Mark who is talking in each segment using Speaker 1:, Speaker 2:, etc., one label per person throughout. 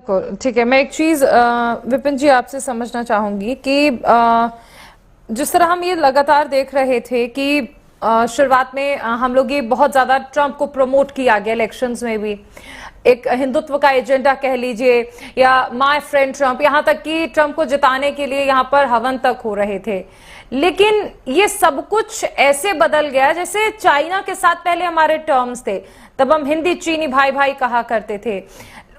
Speaker 1: बिल्कुल ठीक है। मैं एक चीज विपिन जी आपसे समझना चाहूंगी कि जिस तरह हम ये लगातार देख रहे थे कि शुरुआत में हम लोग ये बहुत ज्यादा ट्रंप को प्रमोट किया गया इलेक्शंस में भी, एक हिंदुत्व का एजेंडा कह लीजिए या माय फ्रेंड ट्रंप, यहां तक कि ट्रंप को जिताने के लिए यहां पर हवन तक हो रहे थे। लेकिन ये सब कुछ ऐसे बदल गया जैसे चाइना के साथ पहले हमारे टर्म्स थे, तब हम हिंदी चीनी भाई भाई कहा करते थे।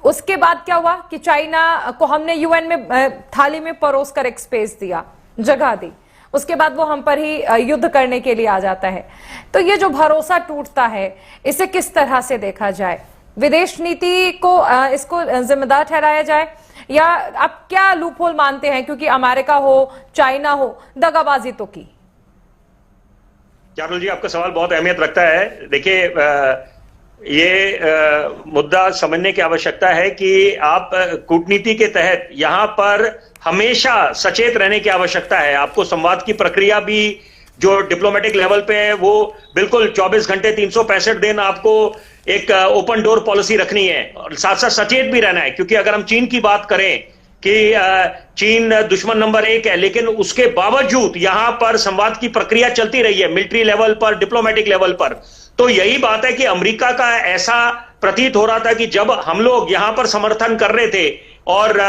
Speaker 1: उसके बाद क्या हुआ कि चाइना को हमने यूएन में थाली में परोस कर एक स्पेस दिया, जगह दी, उसके बाद वो हम पर ही युद्ध करने के लिए आ जाता है। तो ये जो भरोसा टूटता है, इसे किस तरह से देखा जाए? विदेश नीति को इसको जिम्मेदार ठहराया जाए, या आप क्या लूपहोल मानते हैं? क्योंकि अमेरिका हो चाइना हो, दगाबाजी तो की।
Speaker 2: चारुल जी, आपका सवाल बहुत अहमियत रखता है। देखिए, ये मुद्दा समझने की आवश्यकता है कि आप कूटनीति के तहत यहां पर हमेशा सचेत रहने की आवश्यकता है। आपको संवाद की प्रक्रिया भी जो डिप्लोमेटिक लेवल पे है वो बिल्कुल 24 घंटे 365 दिन आपको एक ओपन डोर पॉलिसी रखनी है, और साथ साथ सचेत भी रहना है। क्योंकि अगर हम चीन की बात करें कि चीन दुश्मन नंबर 1 है, लेकिन उसके बावजूद यहां पर संवाद की प्रक्रिया चलती रही है, मिलिट्री लेवल पर, डिप्लोमेटिक लेवल पर। तो यही बात है कि अमेरिका का ऐसा प्रतीत हो रहा था कि जब हम लोग यहां पर समर्थन कर रहे थे और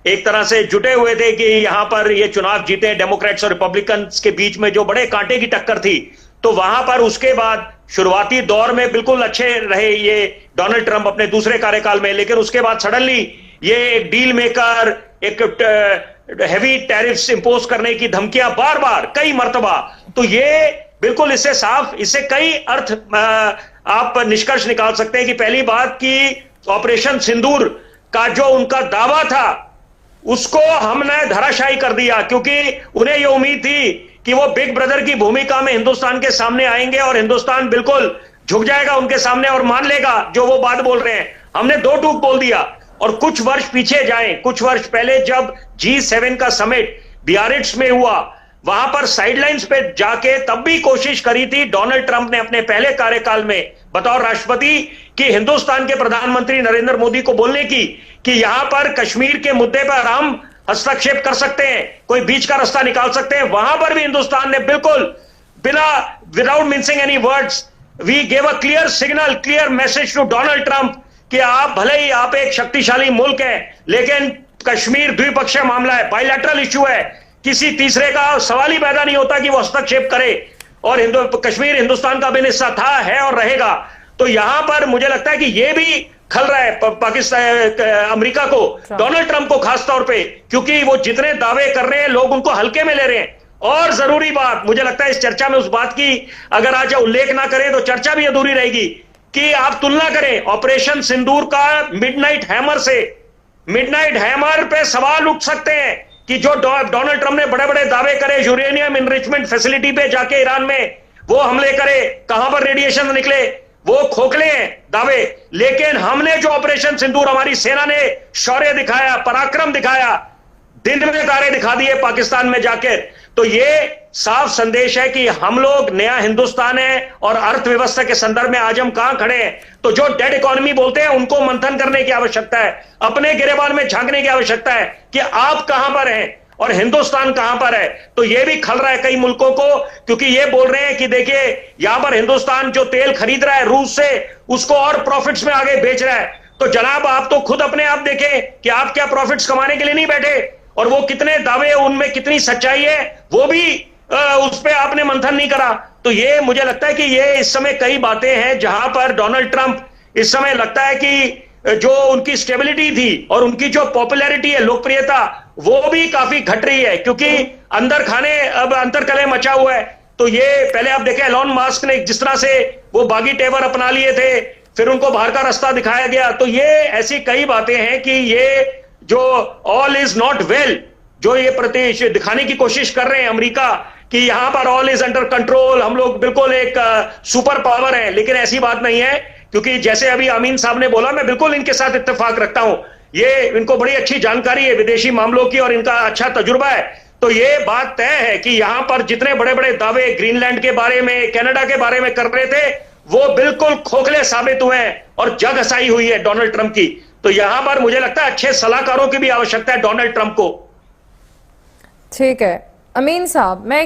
Speaker 2: एक तरह से जुटे हुए थे कि यहां पर ये चुनाव जीते, डेमोक्रेट्स और रिपब्लिकन्स के बीच में जो बड़े कांटे की टक्कर थी, तो वहां पर उसके बाद शुरुआती दौर में बिल्कुल अच्छे रहे ये डोनाल्ड ट्रंप अपने दूसरे कार्यकाल में। लेकिन उसके बाद सडनली ये एक डील मेकर, एक हेवी टैरिफ्स इंपोज करने की धमकियां बार बार कई मर्तबा, तो ये बिल्कुल इससे साफ, इससे कई अर्थ आप निष्कर्ष निकाल सकते हैं कि पहली बात कि ऑपरेशन सिंदूर का जो उनका दावा था उसको हमने धराशायी कर दिया, क्योंकि उन्हें यह उम्मीद थी कि वो बिग ब्रदर की भूमिका में हिंदुस्तान के सामने आएंगे और हिंदुस्तान बिल्कुल झुक जाएगा उनके सामने और मान लेगा जो वो बात बोल रहे हैं। हमने दो टूक बोल दिया। और कुछ वर्ष पीछे जाएं, कुछ वर्ष पहले जब G7 का समिट बियारिट्ज में हुआ, वहां पर साइडलाइंस पे जाके तब भी कोशिश करी थी डोनाल्ड ट्रंप ने अपने पहले कार्यकाल में बतौर राष्ट्रपति कि हिंदुस्तान के प्रधानमंत्री नरेंद्र मोदी को बोलने की कि यहां पर कश्मीर के मुद्दे पर हम हस्तक्षेप कर सकते हैं, कोई बीच का रास्ता निकाल सकते हैं। वहां पर भी हिंदुस्तान ने बिल्कुल बिना without mincing any words we gave a clear signal, clear message to Donald Trump कि आप भले ही आप एक शक्तिशाली मुल्क है, लेकिन कश्मीर द्विपक्षीय मामला है, बायलैटरल इश्यू है, किसी तीसरे का सवाल ही पैदा नहीं होता कि वो हस्तक्षेप करे, और कश्मीर हिंदुस्तान का भी हिस्सा था, है और रहेगा। तो यहां पर मुझे लगता है कि ये भी खल रहा है पाकिस्तान, अमेरिका को, डोनाल्ड ट्रंप को खास तौर पे, क्योंकि वो जितने दावे कर रहे हैं लोग उनको हल्के में ले रहे हैं। और जरूरी बात मुझे लगता है इस चर्चा में उस बात की अगर आज उल्लेख ना करें तो चर्चा भी अधूरी रहेगी कि आप तुलना करें ऑपरेशन सिंदूर का मिडनाइट हैमर से। मिडनाइट हैमर पे सवाल उठ सकते हैं कि जो डोनाल्ड ट्रंप ने बड़े बड़े दावे करे, यूरेनियम एनरिचमेंट फैसिलिटी पे जाके ईरान में वो हमले करे, कहां पर रेडिएशन निकले, वो खोखले हैं दावे। लेकिन हमने जो ऑपरेशन सिंदूर, हमारी सेना ने शौर्य दिखाया, पराक्रम दिखाया, दिन में तारे दिखा दिए पाकिस्तान में जाकर। तो ये साफ संदेश है कि हम लोग नया हिंदुस्तान है और अर्थव्यवस्था के संदर्भ में आज हम कहां खड़े हैं। तो जो डेड इकोनॉमी बोलते हैं उनको मंथन करने की आवश्यकता है, अपने गिरेबान में झांकने की आवश्यकता है कि आप कहां पर हैं और हिंदुस्तान कहां पर है। तो यह भी खल रहा है कई मुल्कों को, क्योंकि ये बोल रहे हैं कि देखिए यहां पर हिंदुस्तान जो तेल खरीद रहा है रूस से, उसको और प्रॉफिट्स में आगे बेच रहा है। तो जनाब आप तो खुद अपने आप देखें कि आप क्या प्रॉफिट्स कमाने के लिए नहीं बैठे, और वो कितने दावे, उनमें कितनी सच्चाई है, वो भी उस पर आपने मंथन नहीं करा। तो ये मुझे लगता है कि ये इस समय कई बातें हैं जहां पर डोनाल्ड ट्रंप इस समय लगता है कि जो उनकी स्टेबिलिटी थी और उनकी जो पॉपुलैरिटी है, लोकप्रियता, वो भी काफी घट रही है, क्योंकि अंदर खाने अब अंतरकलह मचा हुआ है। तो ये पहले आप देखें एलोन मस्क ने जिस तरह से वो बागी तेवर अपना लिए थे, फिर उनको बाहर का रास्ता दिखाया गया। तो ये ऐसी कई बातें हैं कि ये जो ऑल इज नॉट वेल, जो ये प्रति दिखाने की कोशिश कर रहे हैं अमेरिका कि यहां पर ऑल इज अंडर कंट्रोल, हम लोग बिल्कुल एक सुपर पावर है, लेकिन ऐसी बात नहीं है। क्योंकि जैसे अभी अमीन साहब ने बोला, मैं बिल्कुल इनके साथ इत्तेफाक रखता हूं, ये इनको बड़ी अच्छी जानकारी है विदेशी मामलों की और इनका अच्छा तजुर्बा है। तो ये बात तय है कि यहां पर जितने बड़े बड़े दावे ग्रीनलैंड के बारे में, कनाडा के बारे में कर रहे थे, वो बिल्कुल खोखले साबित हुए हैं और जग हसाई हुई है डोनाल्ड ट्रंप की। तो यहां पर मुझे लगता है अच्छे सलाहकारों की भी आवश्यकता है डोनाल्ड ट्रंप को।
Speaker 1: ठीक है अमीन साहब, मैं